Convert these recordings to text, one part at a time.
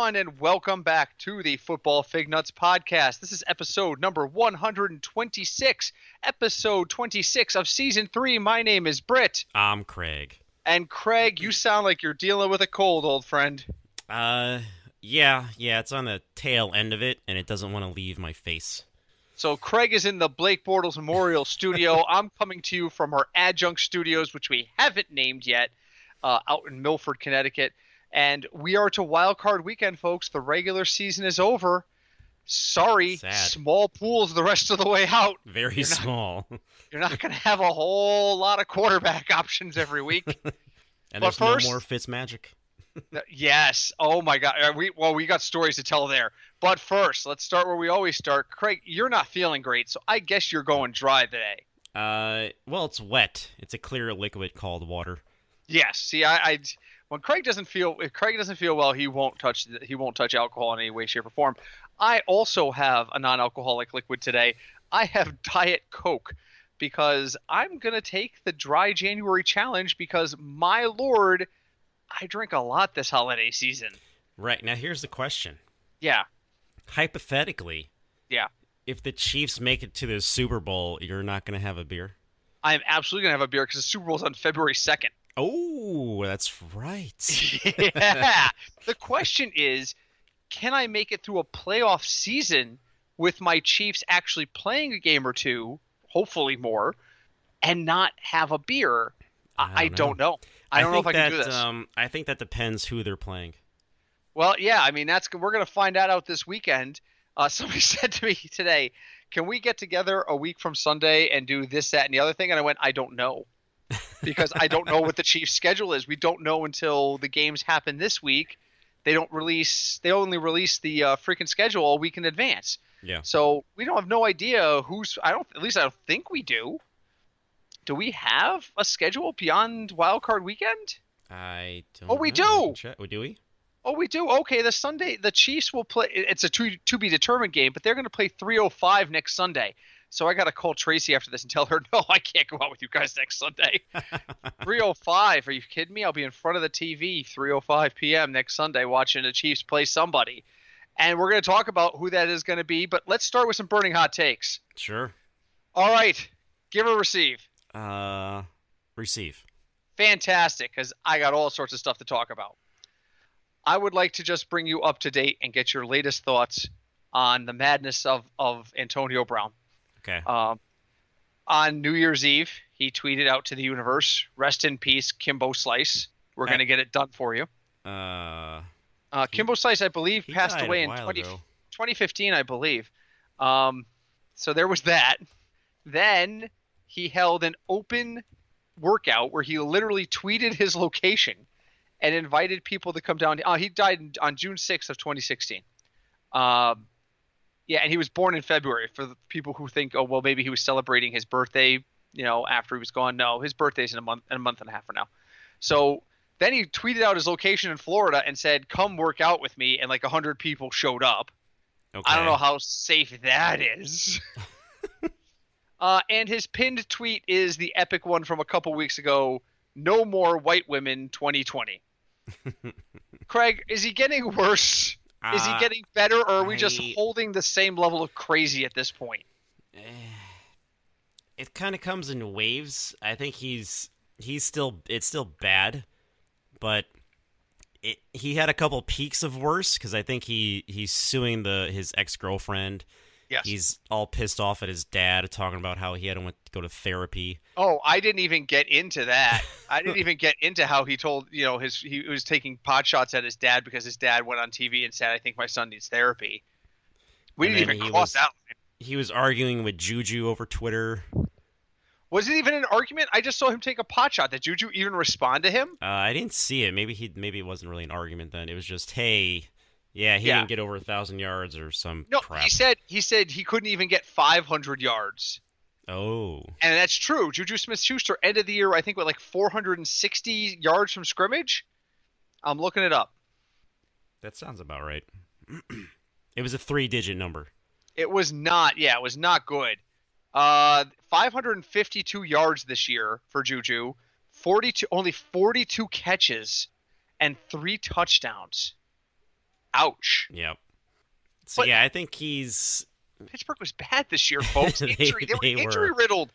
everyone, and welcome back to the Football Fignuts podcast. This is episode number 126, episode 26 of season 3. My name is Britt. I'm Craig. And Craig, you sound like you're dealing with a cold, old friend. Yeah, it's on the tail end of it, and it doesn't want to leave my face. So Craig is in the Blake Bortles Memorial Studio. I'm coming to you from our adjunct studios, which we haven't named yet, out in Milford, Connecticut. And we are to Wild Card Weekend, folks. The regular season is over. Sorry, Sad. Small pools the rest of the way out. Very small. You're not going to have a whole lot of quarterback options every week. And there's no more Fitzmagic. Yes. Oh, my God. We got stories to tell there. But first, let's start where we always start. Craig, you're not feeling great, so I guess you're going dry today. Well, it's wet. It's a clear liquid called water. Yes. See, when Craig doesn't feel well, he won't touch alcohol in any way, shape, or form. I also have a non-alcoholic liquid today. I have Diet Coke because I'm gonna take the dry January challenge because, my lord, I drink a lot this holiday season. Right, now here's the question. Yeah. Hypothetically. Yeah. If the Chiefs make it to the Super Bowl, you're not gonna have a beer? I'm absolutely gonna have a beer because the Super Bowl's on February 2nd. Oh, that's right. Yeah. The question is, can I make it through a playoff season with my Chiefs actually playing a game or two, hopefully more, and not have a beer? I don't know. I don't know if I can do this. I think that depends who they're playing. Well, yeah. I mean, we're going to find out this weekend. Somebody said to me today, can we get together a week from Sunday and do this, that, and the other thing? And I went, I don't know. Because I don't know what the Chiefs' schedule is. We don't know until the games happen this week. They only release the freaking schedule a week in advance. Yeah. So we don't have no idea I don't think we do. Do we have a schedule beyond Wild Card Weekend? I don't. Oh, we know. do. Do we? Oh, we do. Okay, the Sunday, the Chiefs will play. It's a to be determined game, but they're going to play 3:05 next Sunday. So I got to call Tracy after this and tell her, no, I can't go out with you guys next Sunday. 3:05. Are you kidding me? I'll be in front of the TV 3:05 p.m. next Sunday watching the Chiefs play somebody. And we're going to talk about who that is going to be. But let's start with some burning hot takes. Sure. All right. Give or receive? Receive. Fantastic, because I got all sorts of stuff to talk about. I would like to just bring you up to date and get your latest thoughts on the madness of Antonio Brown. Okay. On New Year's Eve, he tweeted out to the universe, "Rest in peace, Kimbo Slice. We're going to get it done for you." Kimbo Slice, I believe, passed away in 2015, I believe. So there was that. Then he held an open workout where he literally tweeted his location and invited people to come down. He died on June 6th of 2016. Yeah, and he was born in February. For the people who think, oh, well, maybe he was celebrating his birthday, after he was gone. No, his birthday's in a month and a half from now. So then he tweeted out his location in Florida and said, "Come work out with me," and like 100 people showed up. Okay. I don't know how safe that is. And his pinned tweet is the epic one from a couple weeks ago: "No more white women 2020." Craig, is he getting worse? Is he getting better, or are we just holding the same level of crazy at this point? It kind of comes in waves. I think it's still bad, but he had a couple peaks of worse because I think he's suing his ex-girlfriend. Yes. He's all pissed off at his dad, talking about how he had to go to therapy. Oh, I didn't even get into that. I didn't even get into how he told, he was taking pot shots at his dad because his dad went on TV and said, "I think my son needs therapy." We didn't even cross that line. He was arguing with Juju over Twitter. Was it even an argument? I just saw him take a pot shot. Did Juju even respond to him? I didn't see it. Maybe it wasn't really an argument then. It was just, hey. Yeah, he didn't get over 1,000 yards or some crap. He said he couldn't even get 500 yards. Oh. And that's true. Juju Smith-Schuster ended the year, I think, with like 460 yards from scrimmage. I'm looking it up. That sounds about right. It was a 3-digit number. It was not. Yeah, it was not good. 552 yards this year for Juju. Only 42 catches and 3 touchdowns. Ouch. Yep. So But yeah, I think he's Pittsburgh was bad this year, folks. They were they injury were riddled.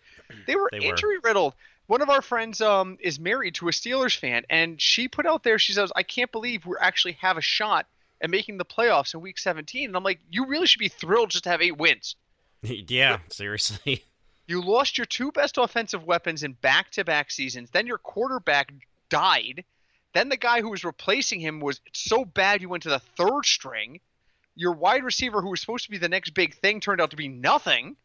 They were they were. injury riddled. One of our friends is married to a Steelers fan, and she put out there, she says, "I can't believe we actually have a shot at making the playoffs in Week 17." And I'm like, you really should be thrilled just to have 8 wins. Yeah, seriously. You lost your two best offensive weapons in back-to-back seasons. Then your quarterback died. Then the guy who was replacing him was so bad you went to the third string. Your wide receiver, who was supposed to be the next big thing, turned out to be nothing.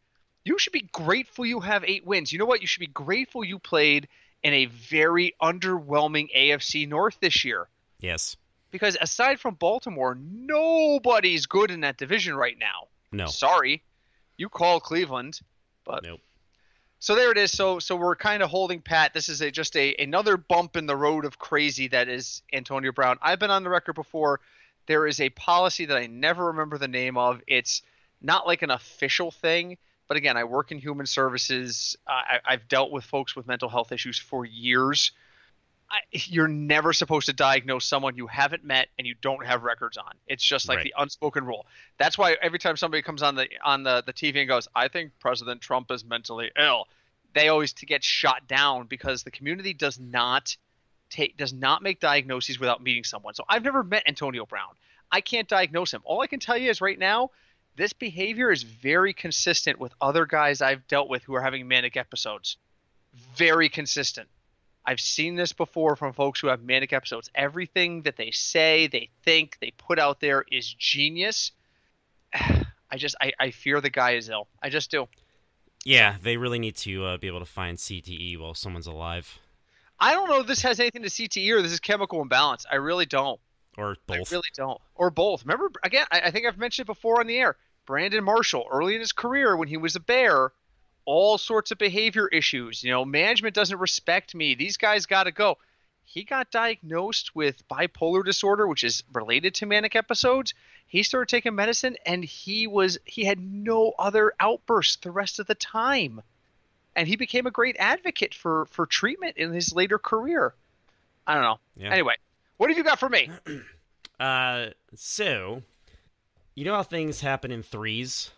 You should be grateful you have 8 wins. You know what? You should be grateful you played in a very underwhelming AFC North this year. Yes. Because aside from Baltimore, nobody's good in that division right now. No. Sorry. You call Cleveland, but Nope. so there it is. So we're kind of holding pat. This is just another bump in the road of crazy that is Antonio Brown. I've been on the record before. There is a policy that I never remember the name of. It's not like an official thing, but again, I work in human services. I've dealt with folks with mental health issues for years. You're never supposed to diagnose someone you haven't met and you don't have records on. It's just like Right. the unspoken rule. That's why every time somebody comes on the TV and goes, "I think President Trump is mentally ill," they always get shot down because the community does not make diagnoses without meeting someone. So I've never met Antonio Brown. I can't diagnose him. All I can tell you is right now, this behavior is very consistent with other guys I've dealt with who are having manic episodes. Very consistent. I've seen this before from folks who have manic episodes. Everything that they say, they think, they put out there is genius. I fear the guy is ill. I just do. Yeah, they really need to be able to find CTE while someone's alive. I don't know if this has anything to CTE or this is chemical imbalance. I really don't. Or both. I really don't. Or both. Remember, again, I think I've mentioned it before on the air. Brandon Marshall, early in his career when he was a Bear, all sorts of behavior issues. Management doesn't respect me. These guys got to go. He got diagnosed with bipolar disorder, which is related to manic episodes. He started taking medicine, and he had no other outbursts the rest of the time. And he became a great advocate for treatment in his later career. I don't know. Yeah. Anyway, what have you got for me? So, you know how things happen in threes?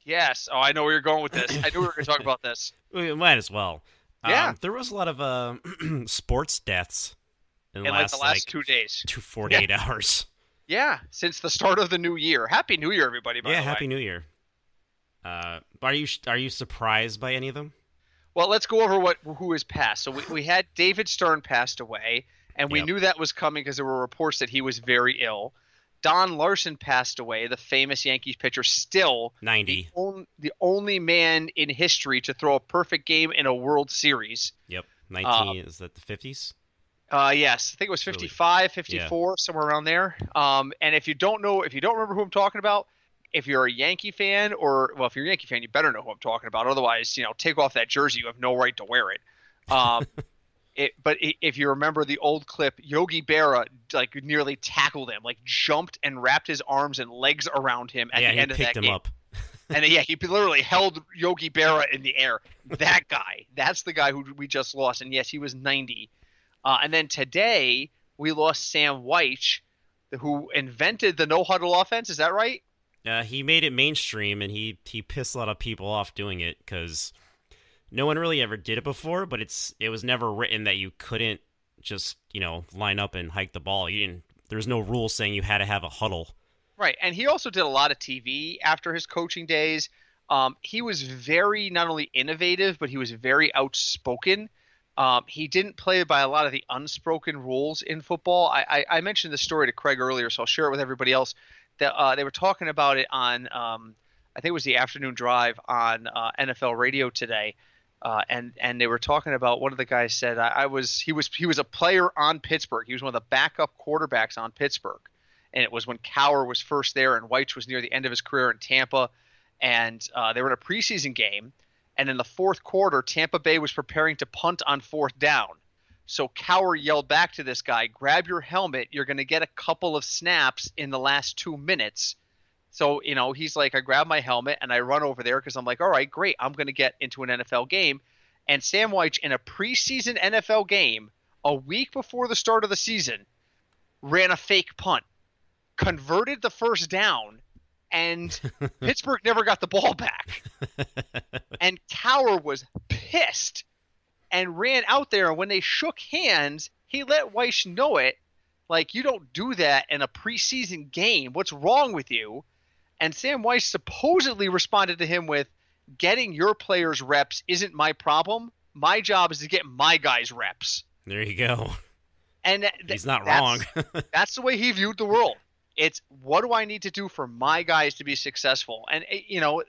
Yes. Oh, I know where you're going with this. I knew we were going to talk about this. We might as well. Yeah. There was a lot of sports deaths in the last like 2 days. 48 hours. Yeah, since the start of the new year. Happy New Year, everybody, by the way. Happy New Year. But are you surprised by any of them? Well, let's go over who has passed. So we had David Stern passed away, and we knew that was coming because there were reports that he was very ill. Don Larson passed away, the famous Yankees pitcher, still 90. the only man in history to throw a perfect game in a World Series. Yep, 19. Is that the 50s? Yes, I think it was 55, 54, somewhere around there. And if you don't remember who I'm talking about, if you're a Yankee fan, if you're a Yankee fan, you better know who I'm talking about. Otherwise, take off that jersey. You have no right to wear it. But if you remember the old clip, Yogi Berra nearly tackled him, jumped and wrapped his arms and legs around him at the end of that game. He picked him up. And he literally held Yogi Berra in the air. That guy, that's the guy who we just lost. And yes, he was 90. And then today we lost Sam Wyche, who invented the no-huddle offense. Is that right? He made it mainstream, and he pissed a lot of people off doing it because no one really ever did it before. But it was never written that you couldn't just line up and hike the ball. There's no rule saying you had to have a huddle. Right, and he also did a lot of TV after his coaching days. He was very not only innovative, but he was very outspoken. He didn't play by a lot of the unspoken rules in football. I mentioned this story to Craig earlier, so I'll share it with everybody else. That they were talking about it on, I think it was the afternoon drive on NFL radio today, and they were talking about, one of the guys said he was a player on Pittsburgh. He was one of the backup quarterbacks on Pittsburgh, and it was when Cowher was first there and Wyche was near the end of his career in Tampa, and they were in a preseason game. And in the fourth quarter, Tampa Bay was preparing to punt on fourth down. So Cowher yelled back to this guy, "Grab your helmet. You're going to get a couple of snaps in the last 2 minutes." So, he's like, I grab my helmet and I run over there because I'm like, all right, great. I'm going to get into an NFL game. And Sam Wyche, in a preseason NFL game, a week before the start of the season, ran a fake punt. converted the first down, and Pittsburgh never got the ball back. And Cowher was pissed and ran out there. And when they shook hands, he let Weiss know it. Like, you don't do that in a preseason game. What's wrong with you? And Sam Weiss supposedly responded to him with, getting your players reps isn't my problem. My job is to get my guys reps. There you go. And he's not wrong. That's the way he viewed the world. It's, what do I need to do for my guys to be successful? And, you know,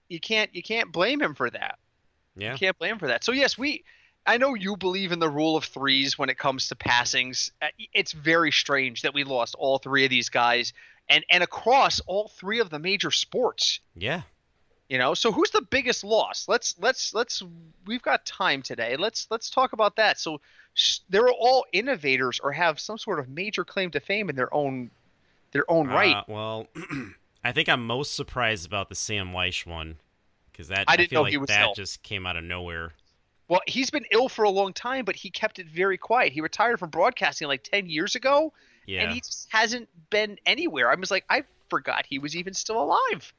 you can't blame him for that. Yeah. You can't blame him for that. So, yes, I know you believe in the rule of threes when it comes to passings. It's very strange that we lost all three of these guys and across all three of the major sports. Yeah. You know, so who's the biggest loss? Let's we've got time today. Let's talk about that. So they're all innovators or have some sort of major claim to fame in their own right. Well, I think I'm most surprised about the Sam Weiss one because I didn't feel know like he was that ill. just came out of nowhere. Well, he's been ill for a long time, but he kept it very quiet. He retired from broadcasting like 10 years ago, and he just hasn't been anywhere. I was like, I forgot he was even still alive.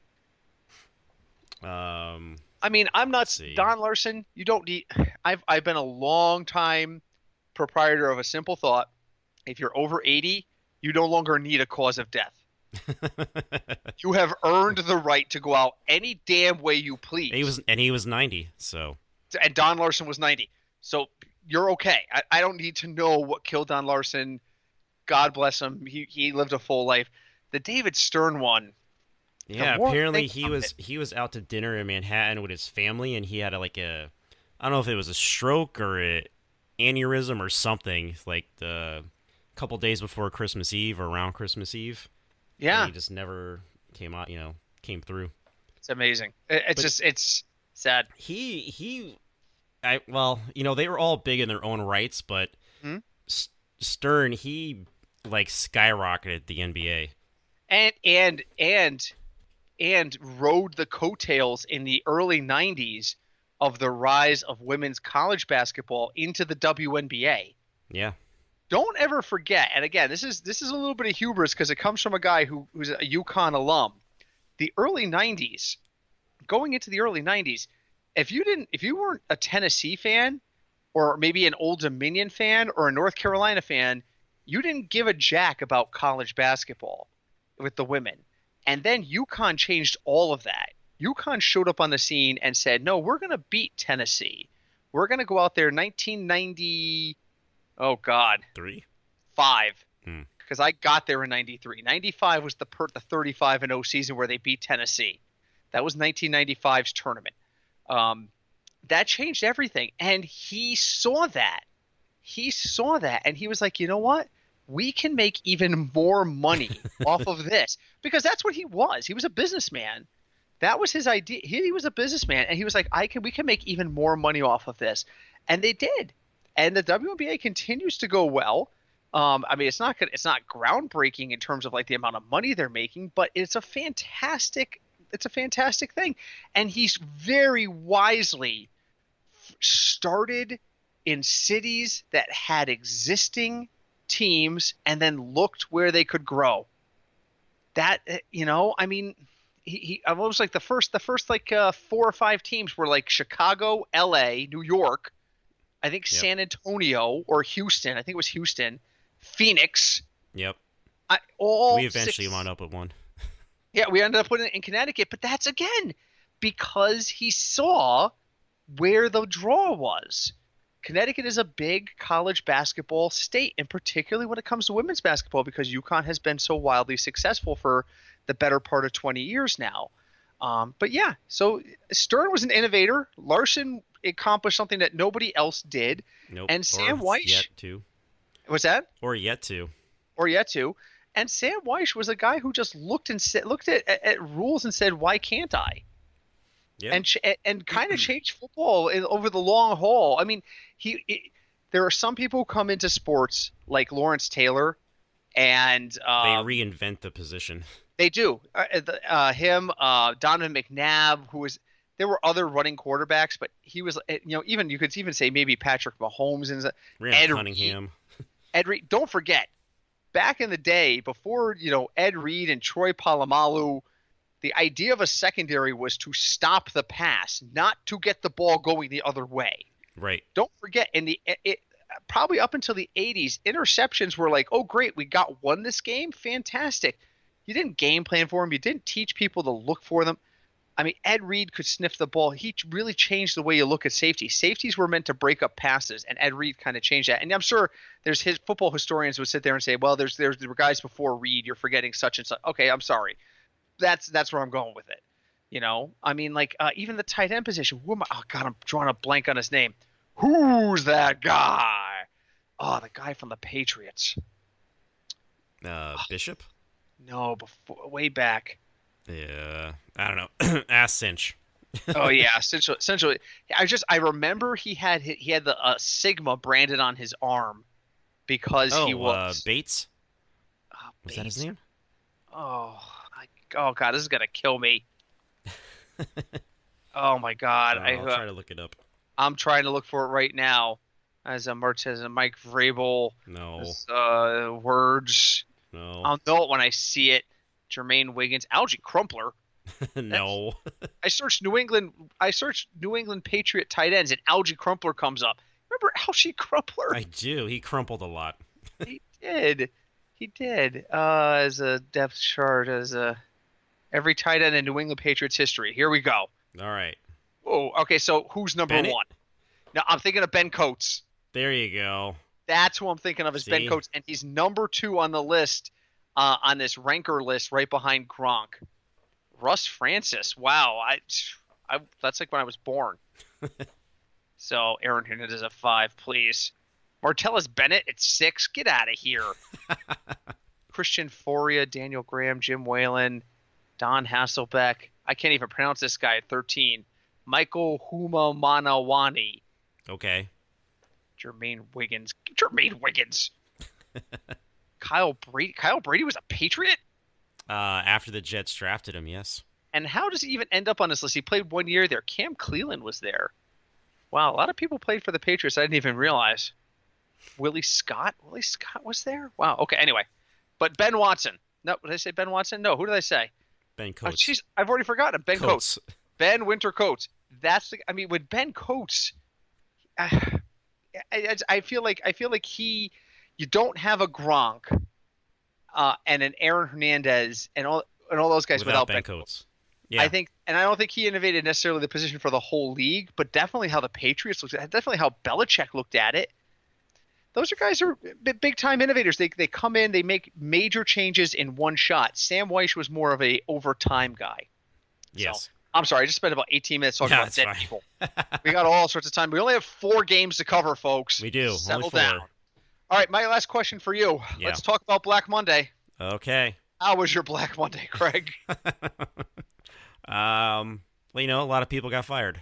I mean, I'm not Don Larson. You don't need. I've been a long time proprietor of a simple thought. If you're over 80, you no longer need a cause of death. You have earned the right to go out any damn way you please. He was 90, so. And Don Larson was 90, so you're okay. I don't need to know what killed Don Larson. God bless him. He lived a full life. The David Stern one. Yeah, apparently he was out to dinner in Manhattan with his family, and he had I don't know if it was a stroke or an aneurysm or something, like a couple days before Christmas Eve or around Christmas Eve. Yeah, and he just never came through. It's amazing. It's sad. They were all big in their own rights, but Stern, he skyrocketed the NBA. And rode the coattails in the early 90s of the rise of women's college basketball into the WNBA. Yeah. Don't ever forget, and again, this is a little bit of hubris because it comes from a guy who's a UConn alum. The early 90s, going into the early 90s, if you weren't a Tennessee fan or maybe an Old Dominion fan or a North Carolina fan, you didn't give a jack about college basketball with the women. And then UConn changed all of that. UConn showed up on the scene and said, no, we're going to beat Tennessee. We're going to go out there 1990 – oh, God. 5. Because I got there in 93. 95 was the 35-0 season where they beat Tennessee. That was 1995's tournament. That changed everything. And he saw that. And he was like, you know what? We can make even more money off of this, because that's what he was. He was a businessman. That was his idea. He was a businessman, and he was like, we can make even more money off of this. And they did. And the WNBA continues to go well. I mean, it's not groundbreaking in terms of like the amount of money they're making, but it's a fantastic thing. And he's very wisely started in cities that had existing teams and then looked where they could grow. That, I mean, he almost like the first 4 or 5 teams were like Chicago, LA, New York, I think San Antonio or Houston. I think it was Houston, Phoenix. Yep. We eventually wound up with one. Yeah, we ended up putting it in Connecticut, but that's again because he saw where the draw was. Connecticut is a big college basketball state, and particularly when it comes to women's basketball, because UConn has been so wildly successful for the better part of 20 years now. But yeah, so Stern was an innovator. Larson accomplished something that nobody else did. Nope. And Sam Weiss. Yet to. What's that? Or yet to. And Sam Weiss was a guy who just looked at rules and said, "Why can't I?" Yeah. And kind of changed football over the long haul. I mean, there are some people who come into sports like Lawrence Taylor, and they reinvent the position. They do. Donovan McNabb, there were other running quarterbacks, but he was, even you could even say maybe Patrick Mahomes and Ed Cunningham. Ed Reed. Don't forget, back in the day, before, Ed Reed and Troy Polamalu, the idea of a secondary was to stop the pass, not to get the ball going the other way. Right. Don't forget, probably up until the 80s, interceptions were like, oh, great, we got one this game. Fantastic. You didn't game plan for them. You didn't teach people to look for them. I mean, Ed Reed could sniff the ball. He really changed the way you look at safety. Safeties were meant to break up passes, and Ed Reed kind of changed that. And I'm sure there's his football historians would sit there and say, well, there were guys before Reed. You're forgetting such and such. Okay, I'm sorry. That's where I'm going with it. I mean, like even the tight end position. Oh God, I'm drawing a blank on his name. Who's that guy? Oh, the guy from the Patriots. Bishop? No, way back. Yeah, I don't know. Ass cinch. Oh yeah, essentially. I remember he had the Sigma branded on his arm because he was Bates. Was Bates. that his name? Oh God, this is gonna kill me. Oh my God, I'll try to look it up. I'm trying to look for it right now. As a Martez and Mike Vrabel. No. Words. No. I'll know it when I see it. Jermaine Wiggins, Algie Crumpler. No. I searched New England Patriot tight ends, and Algie Crumpler comes up. Remember Algie Crumpler? I do. He crumpled a lot. He did. As a depth chart, every tight end in New England Patriots history. Here we go. All right. Oh, okay. So who's number Bennett? one? Now I'm thinking of Ben Coates. There you go. That's who I'm thinking of, is See? Ben Coates, and he's number 2 on the list, on this ranker list, right behind Gronk. Russ Francis. Wow, I that's like when I was born. So Aaron Hernandez at 5, please. Martellus Bennett at 6. Get out of here. Christian Foria, Daniel Graham, Jim Whalen, Don Hasselbeck. I can't even pronounce this guy at 13. Michael Huma Manawani. Okay. Jermaine Wiggins. Kyle Brady was a Patriot? After the Jets drafted him, yes. And how does he even end up on this list? He played 1 year there. Cam Cleland was there. Wow, a lot of people played for the Patriots. I didn't even realize. Willie Scott was there? Wow, okay, anyway. But Ben Watson. No, did I say Ben Watson? No, who did I say? Ben Coates. Oh, I've already forgotten him. Ben Coates. Ben Winter Coates. With Ben Coates, I feel like you don't have a Gronk and an Aaron Hernandez and all those guys without Ben Coates. Yeah. I don't think he innovated necessarily the position for the whole league, but definitely how the Patriots looked at it, definitely how Belichick looked at it. Those guys are big time innovators. They come in, they make major changes in one shot. Sam Weiss was more of a overtime guy. Yes. So, I'm sorry, I just spent about 18 minutes talking about dead people. We got all sorts of time. We only have 4 games to cover, folks. We do. Settle only 4. down. All right, my last question for you. Yeah. Let's talk about Black Monday. Okay. How was your Black Monday, Craig? Well, a lot of people got fired.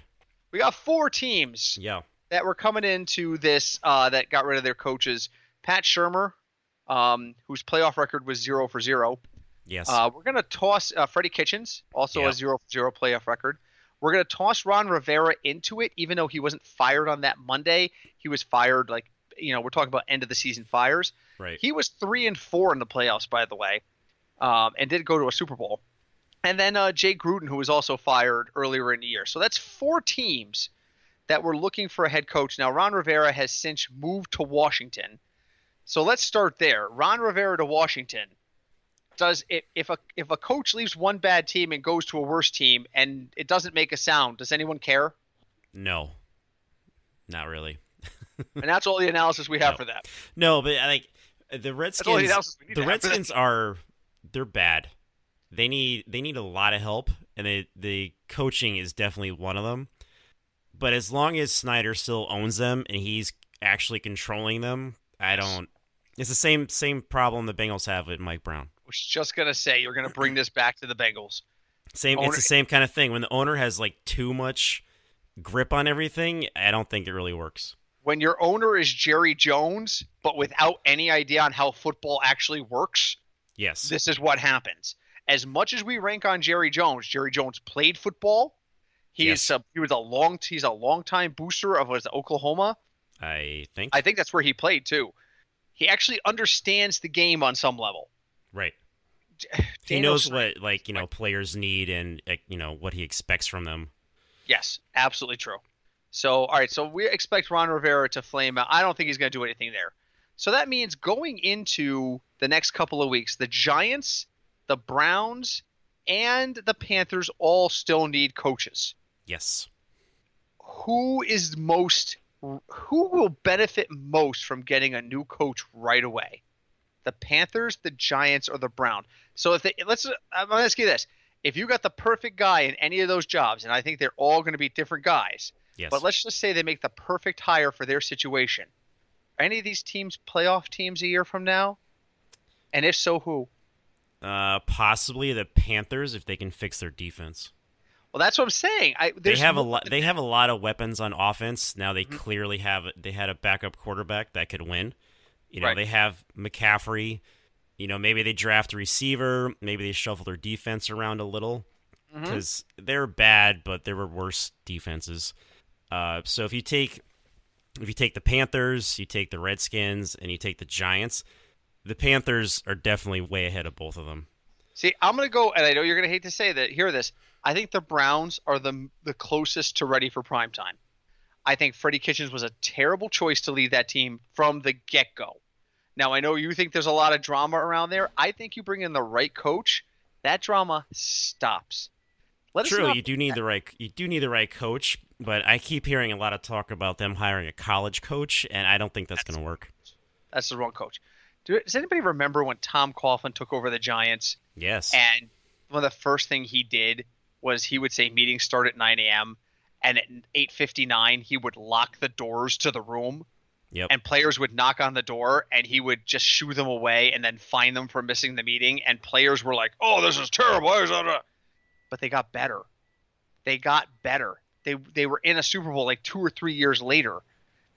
We got 4 teams that were coming into this that got rid of their coaches. Pat Shurmur, whose playoff record was 0 for 0. Yes. We're going to toss Freddie Kitchens, also a 0 for 0 playoff record. We're going to toss Ron Rivera into it, even though he wasn't fired on that Monday. He was fired, we're talking about end of the season fires. Right. He was 3-4 in the playoffs, by the way, and did go to a Super Bowl. And then Jay Gruden, who was also fired earlier in the year. So that's 4 teams that were looking for a head coach. Now, Ron Rivera has since moved to Washington. So let's start there. Ron Rivera to Washington. If a coach leaves one bad team and goes to a worse team and it doesn't make a sound, does anyone care? No. Not really. And that's all the analysis we have for that. No, but the Redskins. The Redskins they're bad. They need a lot of help, and the coaching is definitely one of them. But as long as Snyder still owns them and he's actually controlling them, it's the same problem the Bengals have with Mike Brown. I was just gonna say you're gonna bring this back to the Bengals. It's the same kind of thing. When the owner has too much grip on everything, I don't think it really works. When your owner is Jerry Jones, but without any idea on how football actually works, yes, this is what happens. As much as we rank on Jerry Jones played football. He's a long time booster of Oklahoma. I think that's where he played too. He actually understands the game on some level. Right. He knows Danielson, what players need and what he expects from them. yes, absolutely true. So, all right, so we expect Ron Rivera to flame out. I don't think he's going to do anything there. So that means going into the next couple of weeks, the Giants, the Browns, and the Panthers all still need coaches. Yes. Who will benefit most from getting a new coach right away? The Panthers, the Giants, or the Browns? So I'm gonna ask you this: if you got the perfect guy in any of those jobs, and I think they're all going to be different guys, Yes. but let's just say they make the perfect hire for their situation. Are any of these teams playoff teams a year from now? And if so, who? Possibly the Panthers if they can fix their defense. Well, that's what I'm saying. They have a lot. They have a lot of weapons on offense now. They Mm-hmm. clearly have. They had a backup quarterback that could win. Right. They have McCaffrey. Maybe they draft a receiver. Maybe they shuffle their defense around a little because they're bad, but there were worse defenses. So if you take the Panthers, you take the Redskins, and you take the Giants, the Panthers are definitely way ahead of both of them. See, I'm going to go, and I know you're going to hate to say that. Hear this. I think the Browns are the closest to ready for prime time. I think Freddie Kitchens was a terrible choice to lead that team from the get-go. Now, I know you think there's a lot of drama around there. I think you bring in the right coach, that drama stops. True, you do need the right coach, but I keep hearing a lot of talk about them hiring a college coach, and I don't think that's going to work. That's the wrong coach. Does anybody remember when Tom Coughlin took over the Giants? Yes. And one of the first thing he did was he would say meetings start at 9 a.m. and at 8:59 he would lock the doors to the room. Yep. And players would knock on the door and he would just shoo them away and then fine them for missing the meeting. And players were like, "Oh, this is terrible." But they got better. They were in a Super Bowl like 2 or 3 years later.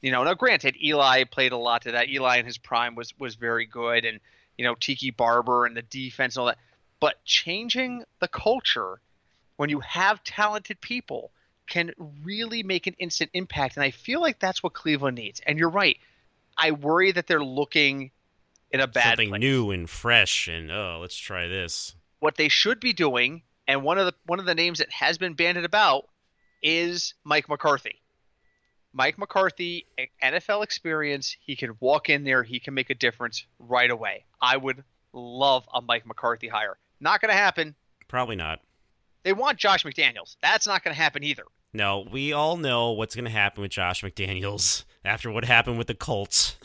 Now granted, Eli played a lot to that. Eli in his prime was very good, and Tiki Barber and the defense and all that. But changing the culture when you have talented people can really make an instant impact, and I feel like that's what Cleveland needs. And you're right. I worry that they're looking in a bad something place. New and fresh, and let's try this. What they should be doing, and one of the names that has been bandied about, is Mike McCarthy. Mike McCarthy, NFL experience, he can walk in there, he can make a difference right away. I would love a Mike McCarthy hire. Not going to happen. Probably not. They want Josh McDaniels. That's not going to happen either. No, we all know what's going to happen with Josh McDaniels after what happened with the Colts.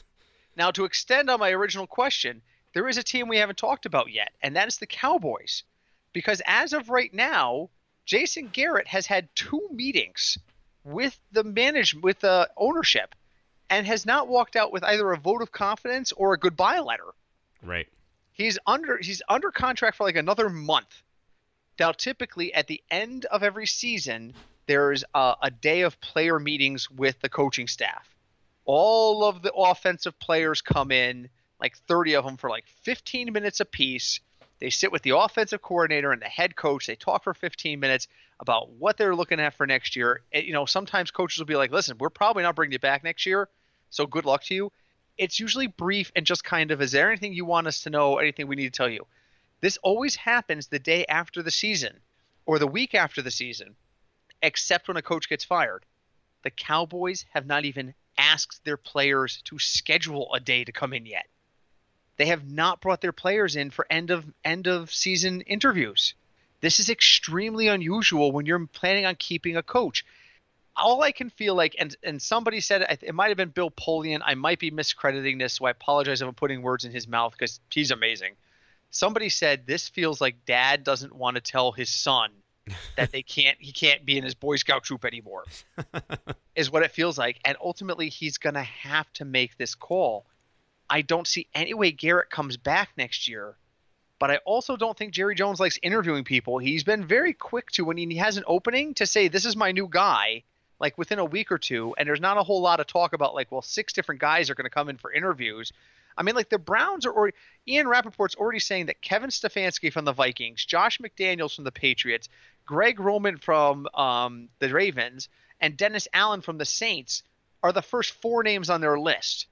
Now, to extend on my original question, there is a team we haven't talked about yet, and that is the Cowboys. Because as of right now, Jason Garrett has had 2 meetings with the ownership, and has not walked out with either a vote of confidence or a goodbye letter. Right. He's under contract for like another month. Now, typically at the end of every season, there's a day of player meetings with the coaching staff. All of the offensive players come in, like 30 of them, for like 15 minutes apiece. They sit with the offensive coordinator and the head coach. They talk for 15 minutes about what they're looking at for next year. Sometimes coaches will be like, "Listen, we're probably not bringing you back next year, so good luck to you." It's usually brief and just kind of, "Is there anything you want us to know? Anything we need to tell you?" This always happens the day after the season or the week after the season, except when a coach gets fired. The Cowboys have not even asked their players to schedule a day to come in yet. They have not brought their players in for end of season interviews. This is extremely unusual when you're planning on keeping a coach. All I can feel like, and somebody said it might have been Bill Polian. I might be miscrediting this, so I apologize if I'm putting words in his mouth because he's amazing. Somebody said this feels like dad doesn't want to tell his son that he can't be in his Boy Scout troop anymore, is what it feels like. And ultimately, he's going to have to make this call. I don't see any way Garrett comes back next year, but I also don't think Jerry Jones likes interviewing people. He's been very quick to, when he has an opening, to say, "This is my new guy," like within a week or two. And there's not a whole lot of talk about like, well, 6 different guys are going to come in for interviews. I mean, like the Browns Ian Rappaport's already saying that Kevin Stefanski from the Vikings, Josh McDaniels from the Patriots, Greg Roman from the Ravens, and Dennis Allen from the Saints are the first 4 names on their list.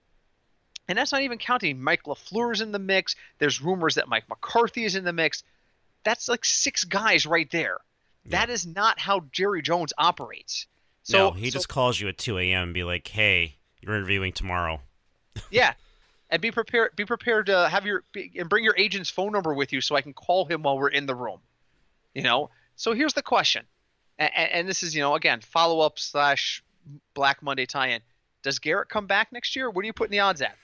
And that's not even counting Mike LaFleur's in the mix. There's rumors that Mike McCarthy is in the mix. That's like 6 guys right there. Yeah. That is not how Jerry Jones operates. No, he just calls you at 2 a.m. and be like, hey, you're interviewing tomorrow. Yeah. And be prepared to have and bring your agent's phone number with you so I can call him while we're in the room. So here's the question. And this is, again, follow-up / Black Monday tie-in. Does Garrett come back next year? What are you putting the odds at?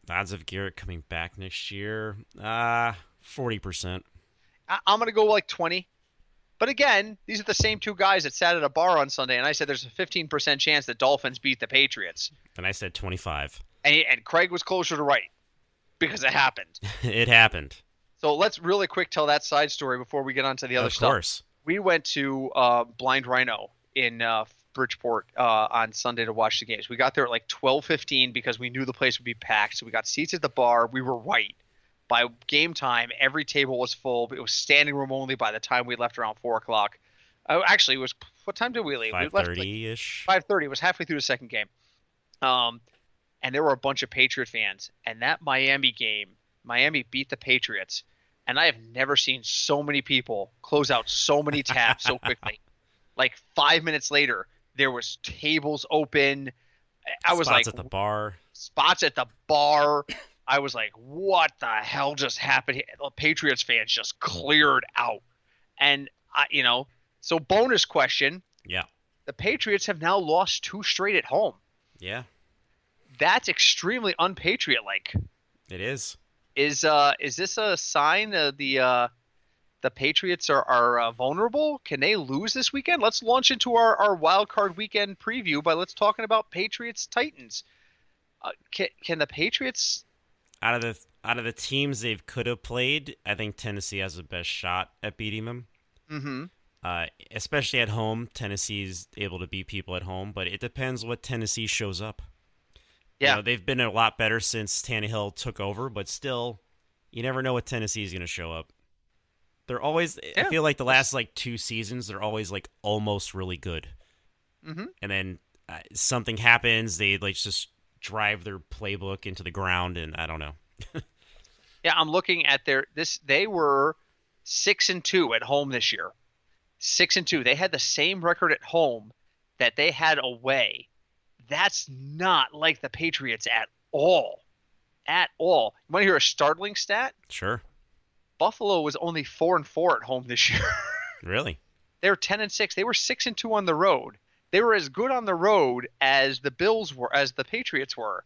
Odds of Garrett coming back next year? 40%. I'm going to go like 20. But again, these are the same 2 guys that sat at a bar on Sunday, and I said there's a 15% chance the Dolphins beat the Patriots. And I said 25. And Craig was closer to right because it happened. It happened. So let's really quick tell that side story before we get on to the other stuff. Of course. We went to Blind Rhino in Bridgeport on Sunday to watch the games. We got there at like 12:15 because we knew the place would be packed. So we got seats at the bar. We were right. By game time, every table was full. It was standing room only by the time we left around 4 o'clock. Actually, it was – what time did we leave? 5:30-ish. 5:30. It was halfway through the second game. And there were a bunch of Patriot fans. And that Miami game, Miami beat the Patriots. And I have never seen so many people close out so many tabs so quickly. Like 5 minutes later, there was tables open. I was Spots at the bar. Spots at the bar. I was like, what the hell just happened here? The Patriots fans just cleared out. And, so bonus question. Yeah. The Patriots have now lost 2 straight at home. Yeah. That's extremely un-Patriot-like. It is. Is this a sign the Patriots are vulnerable? Can they lose this weekend? Let's launch into our wild card weekend preview by let's talking about Patriots Titans. Can the Patriots out of the teams they could have played? I think Tennessee has the best shot at beating them. Mm-hmm. Especially at home, Tennessee's able to beat people at home, but it depends what Tennessee shows up. Yeah, they've been a lot better since Tannehill took over, but still, you never know what Tennessee's going to show up. They're always, I feel like the last 2 seasons, they're always almost really good. Mm-hmm. And then something happens, they just drive their playbook into the ground, and I don't know. Yeah, I'm looking at they were 6-2 at home this year. 6-2. They had the same record at home that they had away. That's not like the Patriots at all. At all. You want to hear a startling stat? Sure. Buffalo was only 4-4 at home this year. Really? They were 10-6. They were 6-2 on the road. They were as good on the road as the Bills were, as the Patriots were.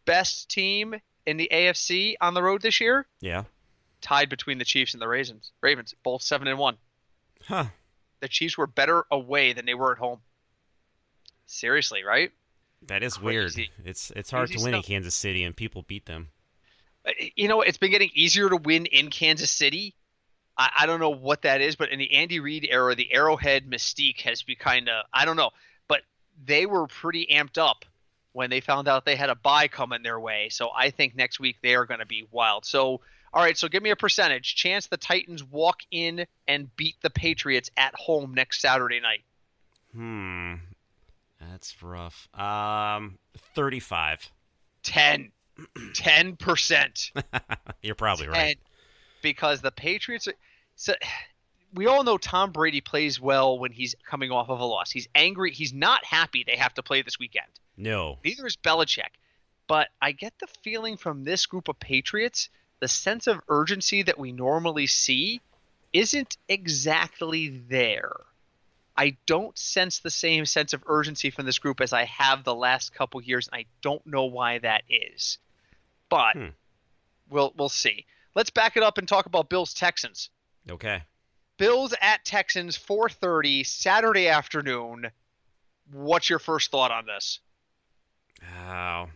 Best team in the AFC on the road this year? Yeah. Tied between the Chiefs and the Ravens, both 7-1. Huh. The Chiefs were better away than they were at home. Seriously, right? That is crazy. Weird. It's hard to win in Kansas City, and people beat them. It's been getting easier to win in Kansas City. I don't know what that is, but in the Andy Reid era, the Arrowhead mystique has been kind of, I don't know, but they were pretty amped up when they found out they had a bye coming their way. So I think next week they are going to be wild. So, all right, so give me a percentage. Chance the Titans walk in and beat the Patriots at home next Saturday night. That's rough. 35. 10%. You're probably right. Because the Patriots we all know Tom Brady plays well when he's coming off of a loss. He's angry. He's not happy they have to play this weekend. No. Neither is Belichick. But I get the feeling from this group of Patriots, the sense of urgency that we normally see isn't exactly there. I don't sense the same sense of urgency from this group as I have the last couple years, and I don't know why that is. But we'll see. Let's back it up and talk about Bills-Texans. Okay. Bills at Texans, 4:30, Saturday afternoon. What's your first thought on this? Oh.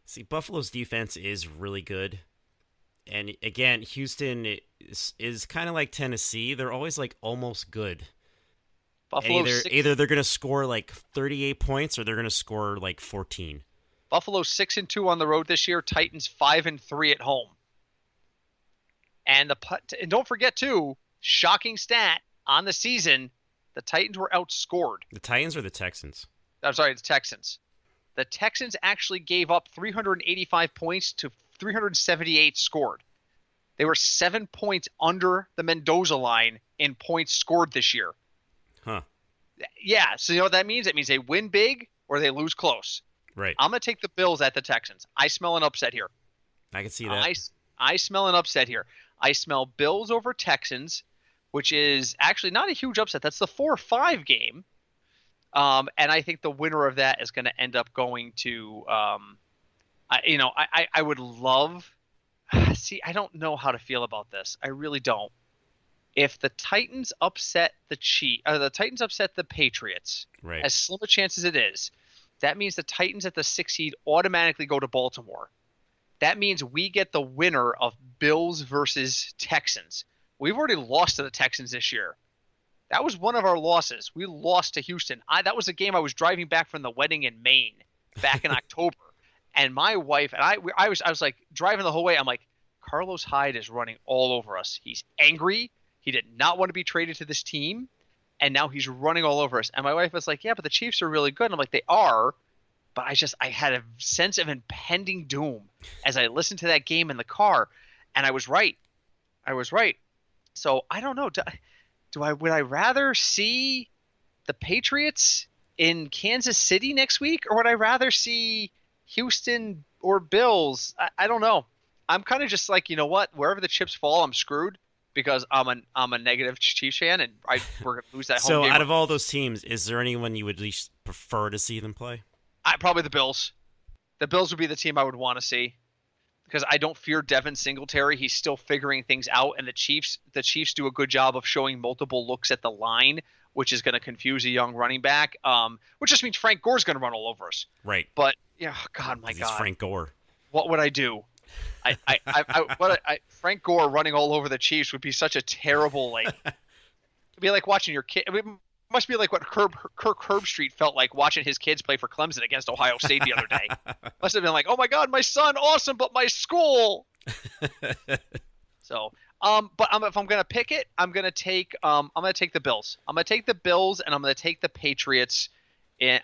See, Buffalo's defense is really good. And again, Houston is kind of like Tennessee. They're always almost good. Either they're going to score 38 points or they're going to score 14. Buffalo 6-2 on the road this year. Titans 5-3 at home. And don't forget too, shocking stat on the season, the Titans were outscored. The Titans or the Texans? I'm sorry, the Texans. the Texans actually gave up 385 points to 378 scored. They were 7 points under the Mendoza line in points scored this year. Huh. Yeah, so you know what that means? It means they win big or they lose close. Right. I'm going to take the Bills at the Texans. I smell an upset here. I can see that. I smell an upset here. I smell Bills over Texans, which is actually not a huge upset. That's the 4-5 game. And I think the winner of that is going to end up going to, I would love. See, I don't know how to feel about this. I really don't. If the Titans upset the Titans upset the Patriots, right, as slim a chance as it is, that means the Titans at the 6th seed automatically go to Baltimore. That means we get the winner of Bills versus Texans. We've already lost to the Texans this year. That was one of our losses. We lost to Houston. That was a game I was driving back from the wedding in Maine back in October. And my wife and I was like driving the whole way. I'm like, Carlos Hyde is running all over us. He's angry. He did not want to be traded to this team. And now he's running all over us. And my wife was like, yeah, but the Chiefs are really good. And I'm like, they are. But I had a sense of impending doom as I listened to that game in the car. And I was right. So I don't know. Would I rather see the Patriots in Kansas City next week? Or would I rather see Houston or Bills? I don't know. I'm kind of just like, you know what? Wherever the chips fall, I'm screwed because I'm a negative Chiefs fan, and we're gonna lose that home So game. out of all those teams, is there anyone you would at least prefer to see them play? Probably the Bills. The Bills would be the team I would want to see because I don't fear Devin Singletary. He's still figuring things out, and the Chiefs do a good job of showing multiple looks at the line, which is going to confuse a young running back. Which just means Frank Gore's going to run all over us. Right. But yeah, God, my God, he's Frank Gore. What would I do? Frank Gore running all over the Chiefs would be such a terrible it'd be like watching your kid. It must be like what Kirk Herbstreit felt like watching his kids play for Clemson against Ohio State the other day. Must have been like, oh my God, my son, awesome, but my school. So, but if I'm gonna pick it, I'm gonna take the Bills. I'm gonna take the Bills, and I'm gonna take the Patriots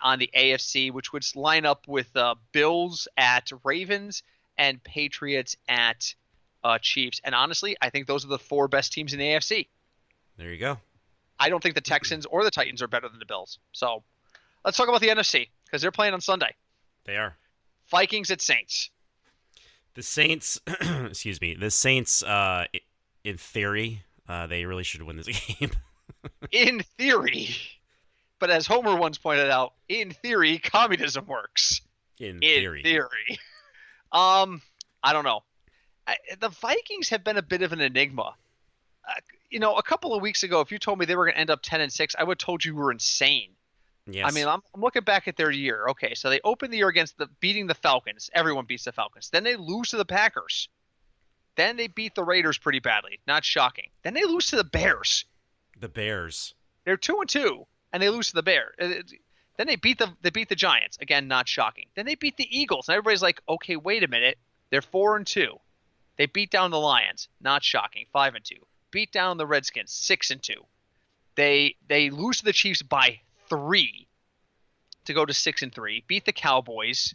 on the AFC, which would line up with Bills at Ravens and Patriots at Chiefs. And honestly, I think those are the 4 best teams in the AFC. There you go. I don't think the Texans or the Titans are better than the Bills. So let's talk about the NFC because they're playing on Sunday. They are. Vikings at Saints. The Saints, excuse me, in theory, they really should win this game. In theory. But as Homer once pointed out, in theory, communism works. In theory. I don't know. The Vikings have been a bit of an enigma. A couple of weeks ago, if you told me they were going to end up 10-6, I would have told you were insane. Yes. I mean, I'm looking back at their year. Okay, so they opened the year beating the Falcons. Everyone beats the Falcons. Then they lose to the Packers. Then they beat the Raiders pretty badly. Not shocking. Then they lose to the Bears. The Bears. They're 2-2, and they lose to the Bears. Then they beat the Giants. Again, not shocking. Then they beat the Eagles, and everybody's like, okay, wait a minute. They're 4-2. They beat down the Lions. Not shocking. 5-2. Beat down the Redskins. 6-2. They lose to the Chiefs by 3 to go to 6-3. Beat the Cowboys.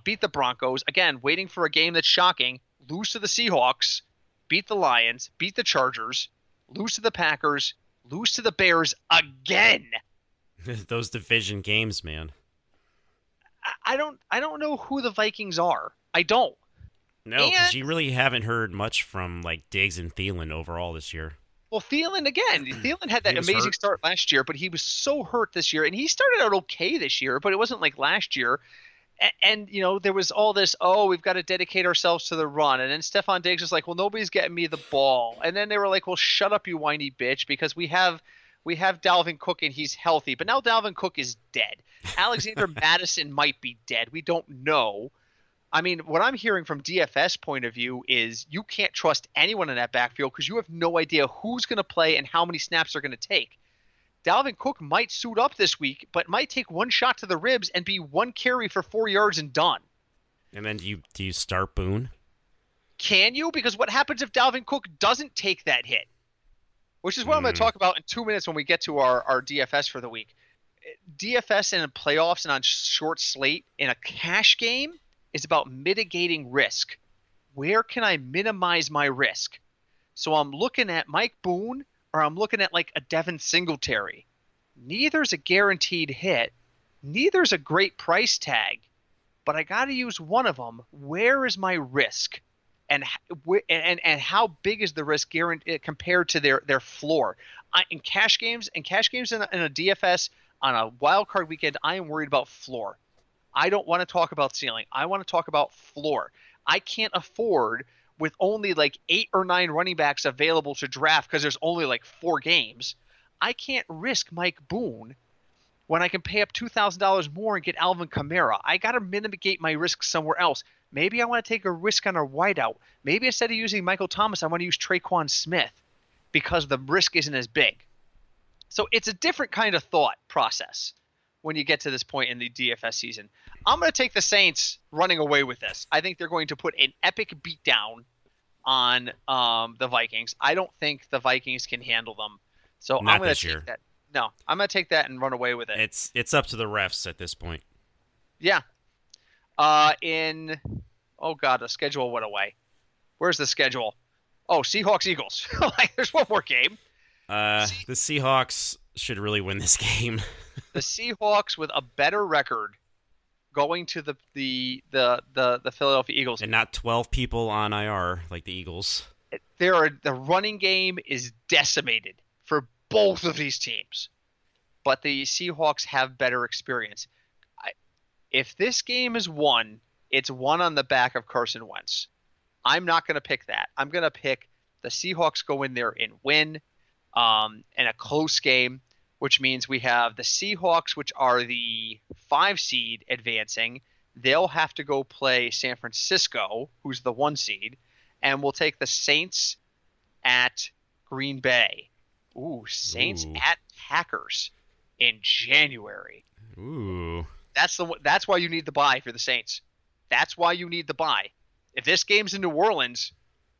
Beat the Broncos. Again, waiting for a game that's shocking. Lose to the Seahawks. Beat the Lions. Beat the Chargers. Lose to the Packers. Lose to the Bears again. Those division games, man. I don't know who the Vikings are. I don't. No, because you really haven't heard much from Diggs and Thielen overall this year. Well, Thielen had that amazing start last year, but he was so hurt this year, and he started out okay this year, but it wasn't like last year. And there was all this, we've got to dedicate ourselves to the run, and then Stephon Diggs was like, well, nobody's getting me the ball, and then they were like, well, shut up, you whiny bitch, because we have Dalvin Cook and he's healthy, but now Dalvin Cook is dead. Alexander Madison might be dead. We don't know. I mean, what I'm hearing from DFS point of view is you can't trust anyone in that backfield because you have no idea who's going to play and how many snaps they're going to take. Dalvin Cook might suit up this week, but might take one shot to the ribs and be one carry for 4 yards and done. And then do you start Boone? Can you? Because what happens if Dalvin Cook doesn't take that hit? Which is what I'm going to talk about in 2 minutes when we get to our DFS for the week. DFS in playoffs and on short slate in a cash game is about mitigating risk. Where can I minimize my risk? So I'm looking at Mike Boone or I'm looking at like a Devin Singletary. Neither's a guaranteed hit. Neither's a great price tag, but I got to use one of them. Where is my risk? And how big is the risk compared to their floor? In cash games in a DFS on a wild card weekend, I am worried about floor. I don't want to talk about ceiling. I want to talk about floor. I can't afford, with only like 8 or 9 running backs available to draft because there's only like 4 games, I can't risk Mike Boone when I can pay up $2,000 more and get Alvin Kamara. I got to mitigate my risk somewhere else. Maybe I want to take a risk on a wideout. Maybe instead of using Michael Thomas, I want to use Traquan Smith because the risk isn't as big. So it's a different kind of thought process when you get to this point in the DFS season. I'm going to take the Saints running away with this. I think they're going to put an epic beatdown on the Vikings. I don't think the Vikings can handle them. So I'm going to take that. No, I'm going to take that and run away with it. It's up to the refs at this point. Yeah. The schedule went away. Where's the schedule? Oh, Seahawks-Eagles. There's one more game. The Seahawks should really win this game. The Seahawks with a better record going to the Philadelphia Eagles. And not 12 people on IR like the Eagles. The running game is decimated for both of these teams. But the Seahawks have better experience. If this game is won, it's won on the back of Carson Wentz. I'm not going to pick that. I'm going to pick the Seahawks go in there and win in a close game, which means we have the Seahawks, which are the 5 seed advancing. They'll have to go play San Francisco, who's the 1 seed, and we'll take the Saints at Green Bay. Ooh, Saints at Packers in January. Ooh. That's why you need the bye for the Saints. That's why you need the bye. If this game's in New Orleans,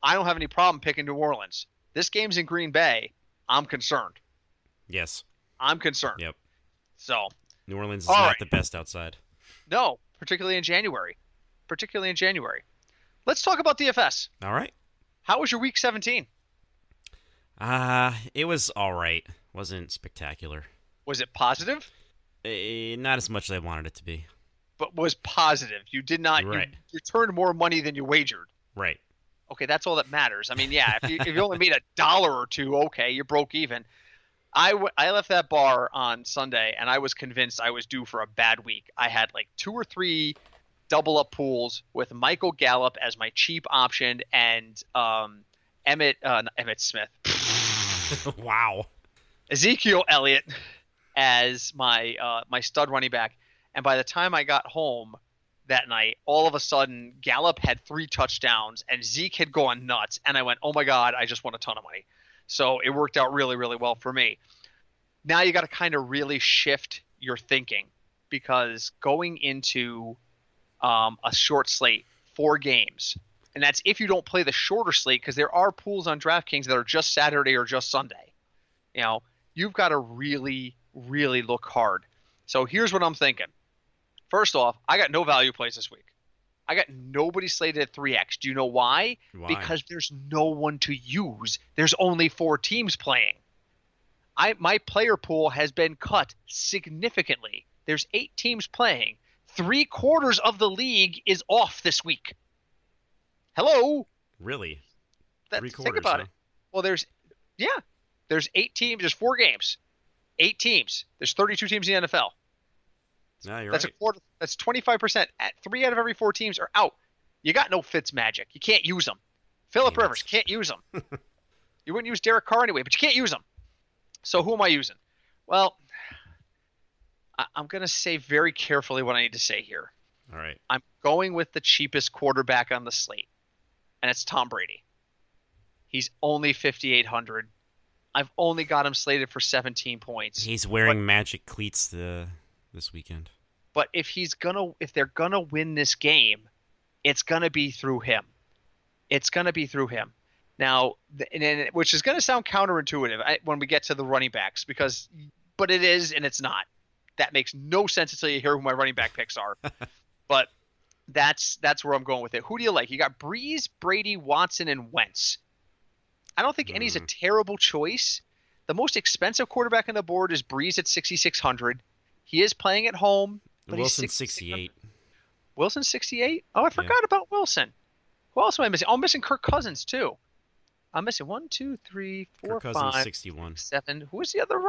I don't have any problem picking New Orleans. This game's in Green Bay, I'm concerned. Yes. I'm concerned. Yep. So New Orleans is not the best outside. No, particularly in January. Let's talk about DFS. All right. How was your week 17? It was all right. Wasn't spectacular. Was it positive? Not as much as I wanted it to be. But was positive. You did not. Right. You turned more money than you wagered. Right. Okay, that's all that matters. I mean, yeah, if you only made $1 or $2, okay, you broke even. I left that bar on Sunday, and I was convinced I was due for a bad week. I had like 2 or 3 double-up pools with Michael Gallup as my cheap option and Emmitt Smith. Wow. Ezekiel Elliott as my stud running back. And by the time I got home that night, all of a sudden, Gallup had 3 touchdowns, and Zeke had gone nuts. And I went, oh, my God, I just won a ton of money. So it worked out really, really well for me. Now you got to kind of really shift your thinking, because going into a short slate, 4 games, and that's if you don't play the shorter slate, because there are pools on DraftKings that are just Saturday or just Sunday. You know, you've got to really, really look hard. So here's what I'm thinking. First off, I got no value plays this week. I got nobody slated at 3X. Do you know why? Because there's no one to use. There's only 4 teams playing. My player pool has been cut significantly. There's 8 teams playing. 3/4 of the league is off this week. Hello? Really? 3/4. Think about it. Well, there's 8 teams. There's 4 games. 8 teams. There's 32 teams in the NFL. No, you're that's right. A quarter. That's 25%. 3 out of every 4 teams are out. You got no Fitz magic. You can't use them. Phillip Rivers, can't use them. You wouldn't use Derek Carr anyway, but you can't use them. So who am I using? Well, I'm going to say very carefully what I need to say here. All right. I'm going with the cheapest quarterback on the slate, and it's Tom Brady. He's only 5,800. I've only got him slated for 17 points. He's wearing magic cleats this weekend. But if they're gonna win this game, it's gonna be through him. Now, which is gonna sound counterintuitive when we get to the running backs, but it is and it's not. That makes no sense until you hear who my running back picks are. But that's where I'm going with it. Who do you like? You got Breeze, Brady, Watson, and Wentz. I don't think any's a terrible choice. The most expensive quarterback on the board is Breeze at 6,600. He is playing at home, but Wilson's 68. Wilson's 68? Oh, I forgot about Wilson. Who else am I missing? Oh, I'm missing Kirk Cousins too. I'm missing 1, 2, 3, 4, Kirk Cousins 5, 61. 7. Who's the other?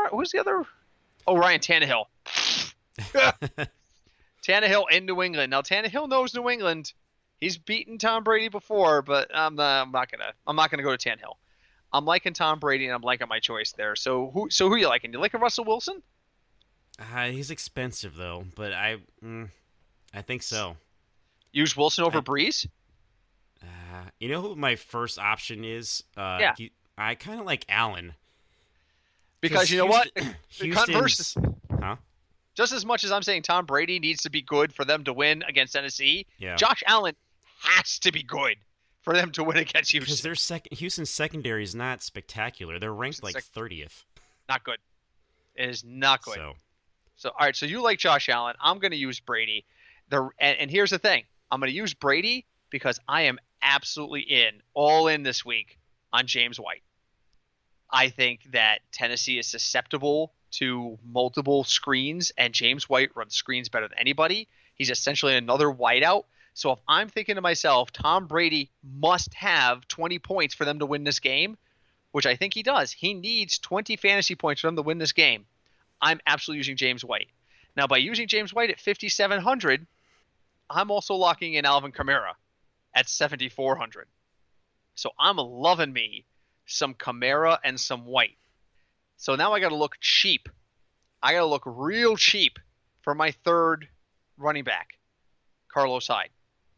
Oh, Ryan Tannehill. Tannehill in New England. Now Tannehill knows New England. He's beaten Tom Brady before, but I'm not gonna go to Tannehill. I'm liking Tom Brady, and I'm liking my choice there. So who you liking? You liking Russell Wilson? He's expensive though, but I think so. Use Wilson over Breeze? You know who my first option is? Yeah. I kind of like Allen. Because you know what? Houston's, huh? Just as much as I'm saying Tom Brady needs to be good for them to win against Tennessee, yeah. Josh Allen has to be good for them to win against Houston. Because Houston's secondary is not spectacular. They're ranked like 30th. Not good. It is not good. So all right, so you like Josh Allen. I'm going to use Brady. And here's the thing. I'm going to use Brady because I am absolutely all in this week on James White. I think that Tennessee is susceptible to multiple screens, and James White runs screens better than anybody. He's essentially another wideout. So if I'm thinking to myself, Tom Brady must have 20 points for them to win this game, which I think he does. He needs 20 fantasy points for them to win this game. I'm absolutely using James White. Now, by using James White at 5,700, I'm also locking in Alvin Kamara at 7,400. So I'm loving me some Kamara and some White. So now I got to look cheap. I got to look real cheap for my third running back, Carlos Hyde.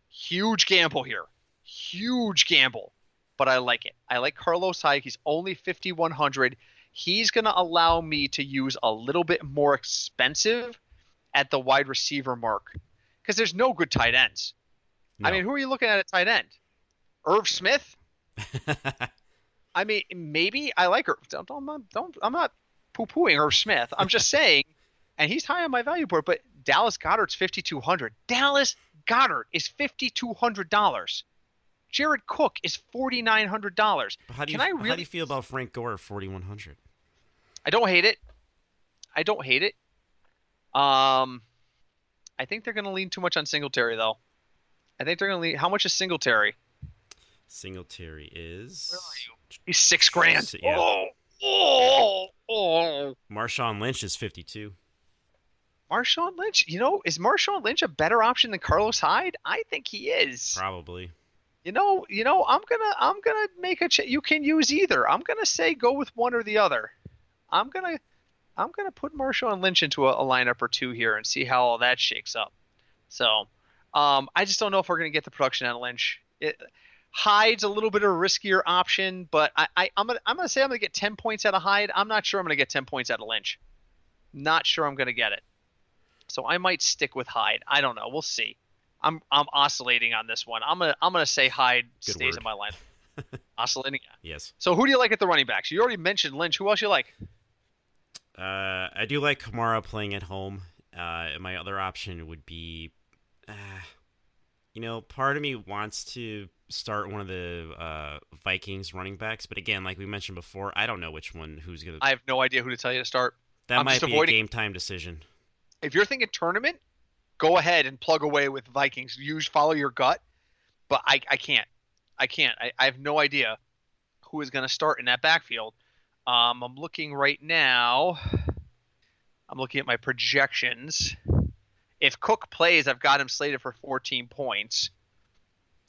Huge gamble here. Huge gamble. But I like it. I like Carlos Hyde. He's only 5,100. He's going to allow me to use a little bit more expensive at the wide receiver mark because there's no good tight ends. No. I mean, who are you looking at tight end? Irv Smith? I mean, maybe I like Irv. I'm not poo-pooing Irv Smith. I'm just saying, and he's high on my value board, but Dallas Goedert's $5,200. Dallas Goedert is $5,200. Jared Cook is $4,900. How do you feel about Frank Gore at 4,100? I don't hate it. I think they're going to lean too much on Singletary, though. I think they're going to lean. How much is Singletary? Singletary is. Where are you? He's $6,000. Yeah. Oh. Marshawn Lynch is 52. Marshawn Lynch, is Marshawn Lynch a better option than Carlos Hyde? I think he is. Probably. I'm gonna make you can use either. I'm gonna say go with one or the other. I'm gonna put Marshawn Lynch into a lineup or two here and see how all that shakes up. So, I just don't know if we're gonna get the production out of Lynch. Hyde's a little bit of a riskier option, but I'm gonna say I'm gonna get 10 points out of Hyde. I'm not sure I'm gonna get 10 points out of Lynch. Not sure I'm gonna get it. So I might stick with Hyde. I don't know. We'll see. I'm oscillating on this one. I'm gonna say Hyde stays in my lineup. Oscillating. Yeah. Yes. So who do you like at the running backs? You already mentioned Lynch. Who else you like? I do like Kamara playing at home. My other option would be, part of me wants to start one of the Vikings running backs, but again, like we mentioned before, I don't know who's gonna. I have no idea who to tell you to start. That might be a game time decision. If you're thinking tournament, go ahead and plug away with Vikings. Follow your gut, but I can't. I have no idea who is going to start in that backfield. I'm looking right now. I'm looking at my projections. If Cook plays, I've got him slated for 14 points.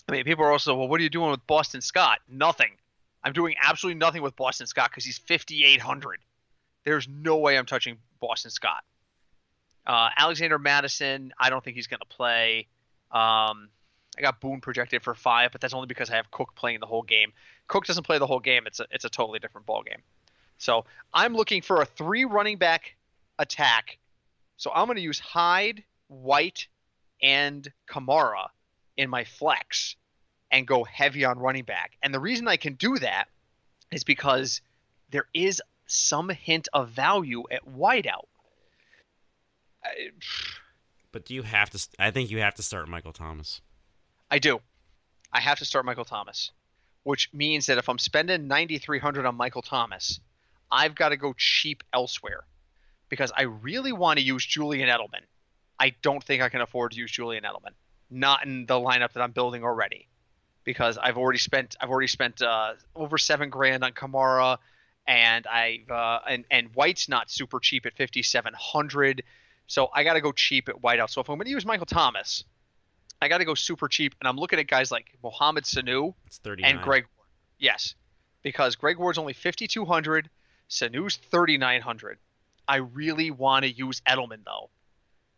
I mean, people are also, well, what are you doing with Boston Scott? Nothing. I'm doing absolutely nothing with Boston Scott because he's 5,800. There's no way I'm touching Boston Scott. Alexander Madison, I don't think he's going to play. I got Boone projected for 5, but that's only because I have Cook playing the whole game. Cook doesn't play the whole game. It's a totally different ball game. So I'm looking for a 3 running back attack. So I'm going to use Hyde, White, and Kamara in my flex and go heavy on running back. And the reason I can do that is because there is some hint of value at wideout. I, But do you have to? I think you have to start Michael Thomas. I do. I have to start Michael Thomas, which means that if I'm spending 9,300 on Michael Thomas, I've got to go cheap elsewhere because I really want to use Julian Edelman. I don't think I can afford to use Julian Edelman, not in the lineup that I'm building already, because I've already spent over $7,000 on Kamara, and and White's not super cheap at 5,700, so I got to go cheap at wideout. So if I'm going to use Michael Thomas, I got to go super cheap, and I'm looking at guys like Mohamed Sanu It's and 39. Greg Ward. Yes, because Greg Ward's only 5,200, Sanu's 3,900. I really want to use Edelman though.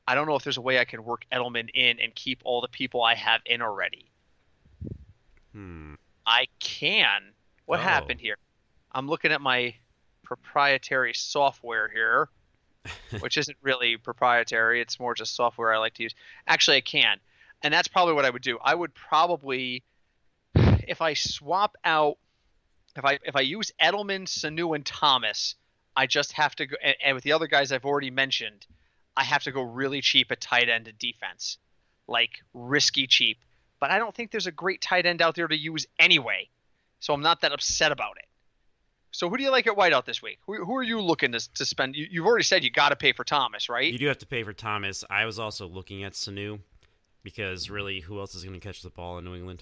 I don't know if there's a way I can work Edelman in and keep all the people I have in already. Hmm. I can. What Oh. happened here? I'm looking at my proprietary software here, which isn't really proprietary. It's more just software I like to use. Actually, I can. And that's probably what I would do. I would probably, if I swap out, if I use Edelman, Sanu, and Thomas, I just have to go, and with the other guys I've already mentioned, I have to go really cheap at tight end and defense, like risky cheap. But I don't think there's a great tight end out there to use anyway, so I'm not that upset about it. So who do you like at wideout this week? Who are you looking to spend? You've already said you got to pay for Thomas, right? You do have to pay for Thomas. I was also looking at Sanu because really, who else is going to catch the ball in New England?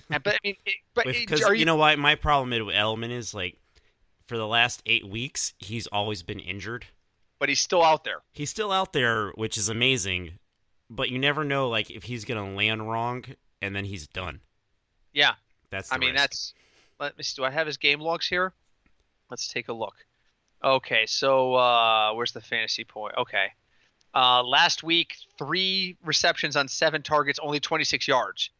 But I mean, Because are you know what? My problem with Edelman is like for the last 8 weeks, he's always been injured. But he's still out there. He's still out there, which is amazing. But you never know, like if he's going to land wrong and then he's done. Yeah. That's the I mean, risk. that's. Let me see. Do I have his game logs here? Let's take a look. Okay, so where's the fantasy point? Okay. Last week, 3 receptions on 7 targets, only 26 yards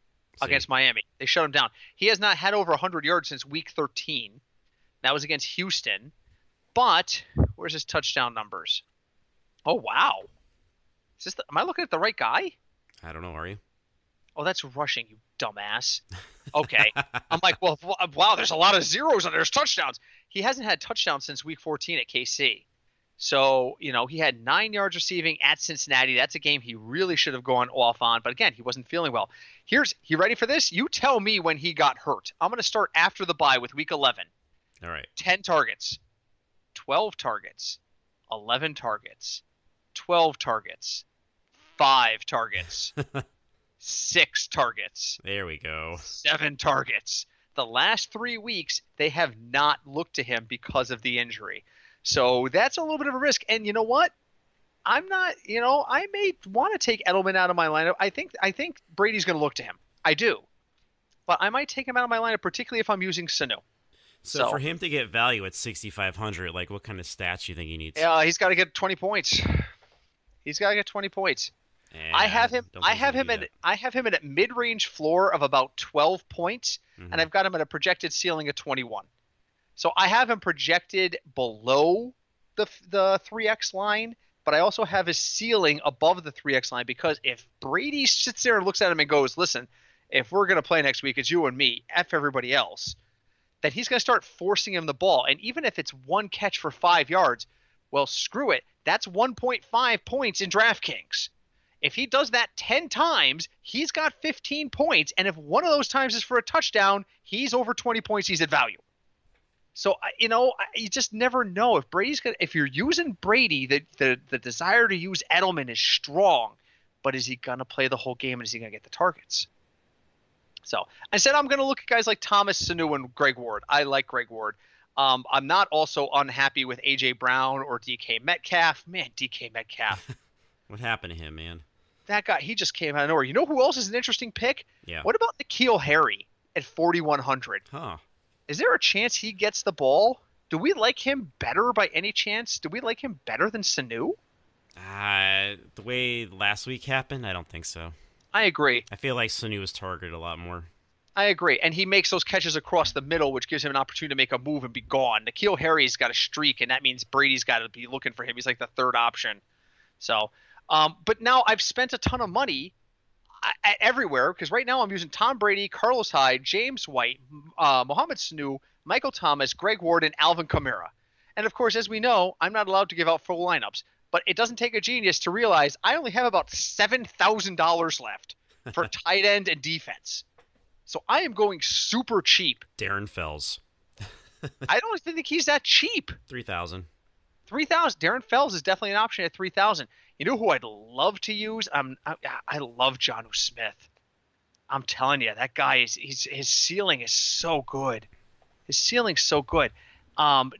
See. against Miami. They shut him down. He has not had over 100 yards since week 13. That was against Houston. But where's his touchdown numbers? Oh, wow. Am I looking at the right guy? I don't know. Are you? Oh, that's rushing, you dumbass. Okay. I'm like, well, wow, there's a lot of zeros on there's touchdowns. He hasn't had touchdowns since week 14 at KC. So, he had 9 yards receiving at Cincinnati. That's a game he really should have gone off on. But again, he wasn't feeling well. You ready for this? You tell me when he got hurt. I'm going to start after the bye with week 11. All right. 10 targets, 12 targets, 11 targets, 12 targets, 5 targets, 6 targets, There we go. 7 targets. The last 3 weeks, they have not looked to him because of the injury. So that's a little bit of a risk. And you know what? I'm not, I may want to take Edelman out of my lineup. I think Brady's going to look to him. I do. But I might take him out of my lineup, particularly if I'm using Sanu. So for him to get value at 6,500, like what kind of stats do you think he needs? He's got to get 20 points. He's got to get 20 points. I have him at a mid-range floor of about 12 points, Mm-hmm. and I've got him at a projected ceiling of 21. So I have him projected below the 3x line, but I also have his ceiling above the 3x line because if Brady sits there and looks at him and goes, "Listen, if we're going to play next week, it's you and me, F everybody else," then he's going to start forcing him the ball. And even if it's one catch for 5 yards, well, screw it. That's 1.5 points in DraftKings. If he does that 10 times, he's got 15 points. And if one of those times is for a touchdown, he's over 20 points. He's at value. So, you just never know. If you're using Brady, the desire to use Edelman is strong. But is he going to play the whole game and is he going to get the targets? So I said I'm going to look at guys like Thomas, Sanu, and Greg Ward. I like Greg Ward. I'm not also unhappy with A.J. Brown or DK Metcalf. Man, DK Metcalf. What happened to him, man? That guy, he just came out of nowhere. You know who else is an interesting pick? Yeah. What about N'Keal Harry at 4,100? Huh. Is there a chance he gets the ball? Do we like him better by any chance? Do we like him better than Sanu? The way last week happened, I don't think so. I agree. I feel like Sanu was targeted a lot more. I agree. And he makes those catches across the middle, which gives him an opportunity to make a move and be gone. N'Keal Harry's got a streak, and that means Brady's got to be looking for him. He's like the third option. So, but now I've spent a ton of money everywhere because right now I'm using Tom Brady, Carlos Hyde, James White, Mohamed Sanu, Michael Thomas, Greg Ward, and Alvin Kamara. And of course, as we know, I'm not allowed to give out full lineups. But it doesn't take a genius to realize I only have about $7,000 left for tight end and defense. So I am going super cheap. Darren Fells. I don't think he's that cheap. 3,000. 3,000. Darren Fells is definitely an option at 3,000. You know who I'd love to use? I love Jonnu Smith. I'm telling you, that guy his ceiling is so good. His ceiling's so good.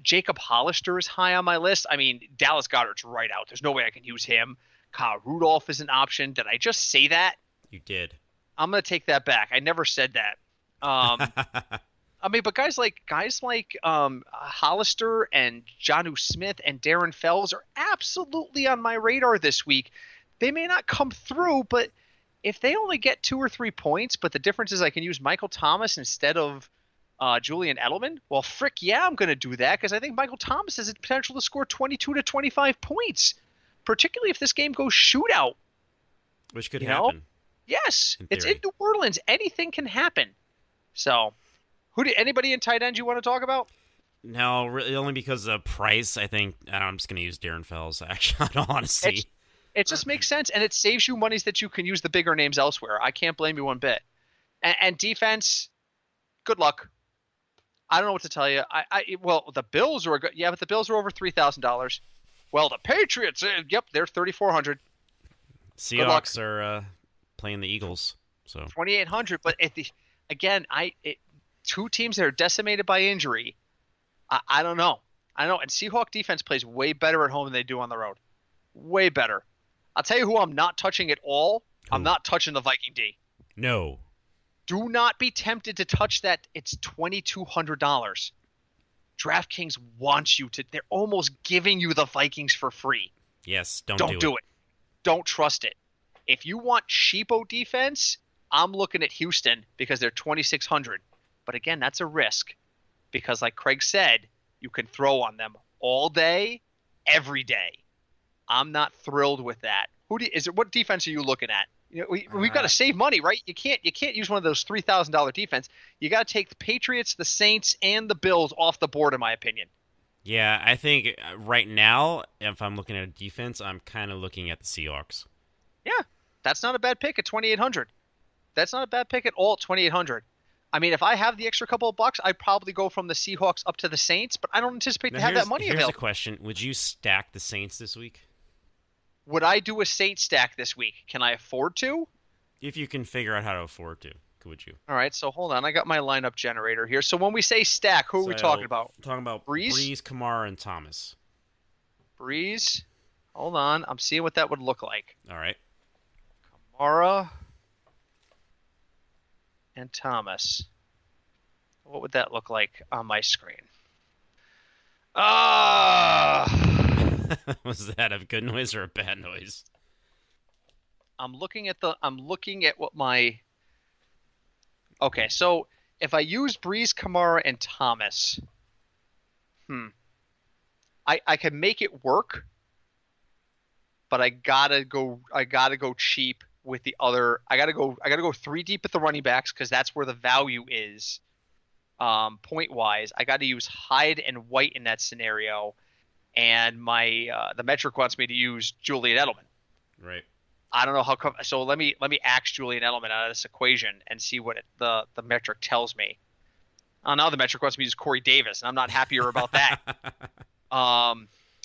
Jacob Hollister is high on my list. I mean, Dallas Goedert's right out. There's no way I can use him. Kyle Rudolph is an option. Did I just say that? You did. I'm gonna take that back. I never said that. I mean, but guys like Hollister and Jonnu Smith and Darren Fells are absolutely on my radar this week. They may not come through, but if they only get 2 or 3 points, but the difference is I can use Michael Thomas instead of Julian Edelman, well, frick yeah, I'm going to do that because I think Michael Thomas has the potential to score 22 to 25 points, particularly if this game goes shootout. Which could happen. Yes, it's in New Orleans. Anything can happen. So, anybody in tight end you want to talk about? No, really, only because of price. I think I'm just going to use Darren Fells. Actually, in all honesty, it just makes sense, and it saves you monies that you can use the bigger names elsewhere. I can't blame you one bit. And defense, good luck. I don't know what to tell you. Well, the Bills are good. Yeah, but the Bills are over $3,000. Well, the Patriots, yep, they're $3,400. Seahawks are playing the Eagles, so 2,800. But two teams that are decimated by injury. I don't know. I know. And Seahawk defense plays way better at home than they do on the road. Way better. I'll tell you who I'm not touching at all. Who? I'm not touching the Viking D. No. Do not be tempted to touch that. It's $2,200. DraftKings wants you to. They're almost giving you the Vikings for free. Yes, don't do it. Don't trust it. If you want cheapo defense, I'm looking at Houston because they're 2,600. But again, that's a risk because, like Craig said, you can throw on them all day, every day. I'm not thrilled with that. What defense are you looking at? You know, we've got to save money, right? You can't use one of those $3,000 defense. You got to take the Patriots, the Saints, and the Bills off the board, in my opinion. Yeah, I think right now, if I'm looking at a defense, I'm kind of looking at the Seahawks. Yeah, that's not a bad pick at 2,800. That's not a bad pick at all at 2,800. I mean, if I have the extra couple of bucks, I'd probably go from the Seahawks up to the Saints, but I don't anticipate to have that money available. Here's a question. Would you stack the Saints this week? Would I do a Saints stack this week? Can I afford to? If you can figure out how to afford to, would you? All right, so hold on. I got my lineup generator here. So when we say stack, who are we talking about? I'm talking about Breeze, Kamara, and Thomas. Breeze. Hold on. I'm seeing what that would look like. All right. Kamara and Thomas. What would that look like on my screen? Was that a good noise or a bad noise? I'm looking at what my. Okay, so if I use Breeze, Kamara, and Thomas, I can make it work, but I gotta go cheap with the other. I gotta go 3 deep at the running backs because that's where the value is. Point wise, I got to use Hyde and White in that scenario, and the metric wants me to use Julian Edelman. Right. I don't know how come. So let me axe Julian Edelman out of this equation and see what the metric tells me. Now the metric wants me to use Corey Davis, and I'm not happier about that.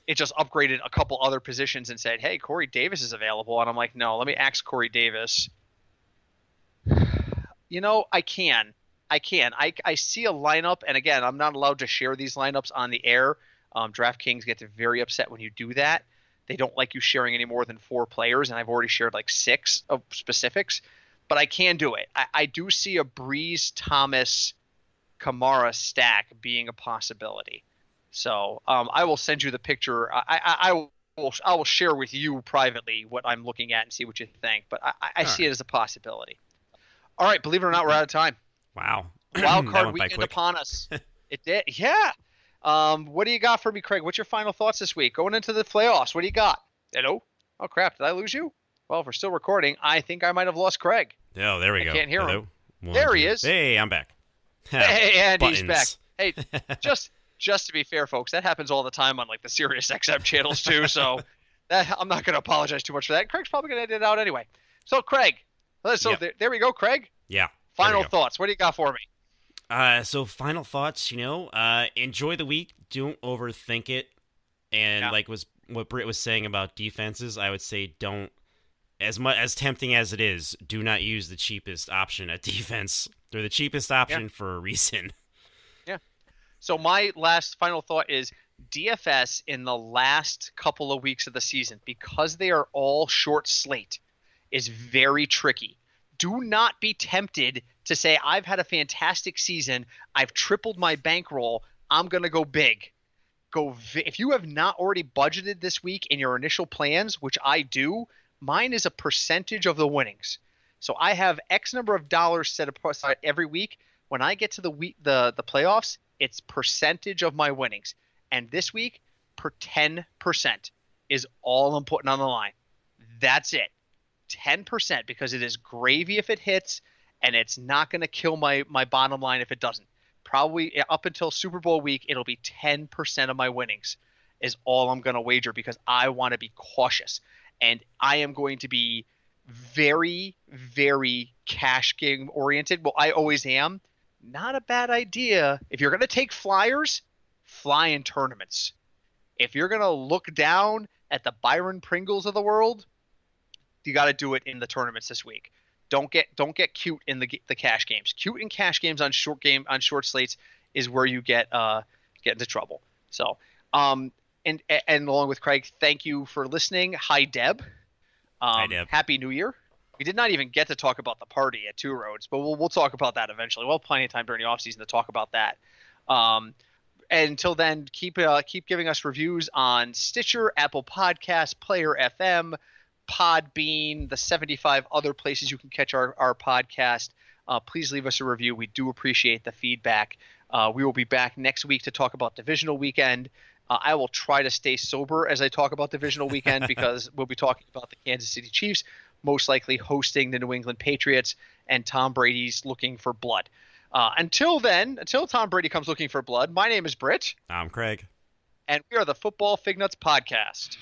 It just upgraded a couple other positions and said, "Hey, Corey Davis is available," and I'm like, "No, let me axe Corey Davis." You know, I can. I see a lineup, and again, I'm not allowed to share these lineups on the air. DraftKings gets very upset when you do that. They don't like you sharing any more than 4 players, and I've already shared like 6 of specifics. But I can do it. I do see a Breeze, Thomas, Kamara stack being a possibility. So I will send you the picture. I will share with you privately what I'm looking at and see what you think. But I see it as a possibility. All right, believe it or not, we're out of time. Wow. Wild card weekend upon us. It did. Yeah. What do you got for me, Craig? What's your final thoughts this week? Going into the playoffs, what do you got? Hello? Oh, crap. Did I lose you? Well, if we're still recording, I think I might have lost Craig. Oh, there we go. I can't hear him. There he is. Hey, I'm back. Hey, and he's back. Hey, just to be fair, folks, that happens all the time on like the Sirius XM channels too. So I'm not going to apologize too much for that. Craig's probably going to edit it out anyway. So, Craig, Yep. there we go, Craig. Yeah. There we Final go. thoughts. What do you got for me? So final thoughts, enjoy the week. Don't overthink it. And Yeah. like what Britt was saying about defenses, I would say don't, as much as tempting as it is, do not use the cheapest option at defense. They're the cheapest option for a reason. Yeah. So my last final thought is DFS in the last couple of weeks of the season, because they are all short slate, is very tricky. Do not be tempted to say, I've had a fantastic season. I've tripled my bankroll. I'm going to go big. If you have not already budgeted this week in your initial plans, which I do, mine is a percentage of the winnings. So I have X number of dollars set aside every week. When I get to the playoffs, it's percentage of my winnings. And this week, 10% is all I'm putting on the line. That's it. 10%, because it is gravy if it hits, and it's not going to kill my bottom line if it doesn't. Probably up until Super Bowl week, it'll be 10% of my winnings is all I'm going to wager, because I want to be cautious. And I am going to be very, very cash game oriented. Well, I always am. Not a bad idea. If you're going to take flyers, fly in tournaments. If you're going to look down at the Byron Pringles of the world, you got to do it in the tournaments this week. Don't get cute in the cash games. Cute in cash games on short slates is where you get into trouble. So, and along with Craig, thank you for listening. Hi, Deb. Hi, Deb. Happy New Year. We did not even get to talk about the party at Two Roads, but we'll talk about that eventually. We'll have plenty of time during the off season to talk about that. And until then, keep giving us reviews on Stitcher, Apple Podcasts, Player FM, Podbean, the 75 other places you can catch our podcast. Please leave us a review. We do appreciate the feedback. We will be back next week to talk about divisional weekend. I will try to stay sober as I talk about divisional weekend because we'll be talking about the Kansas City Chiefs, most likely hosting the New England Patriots, and Tom Brady's looking for blood. Until Tom Brady comes looking for blood, my name is Britt. I'm Craig. And we are the Football Fignuts Podcast.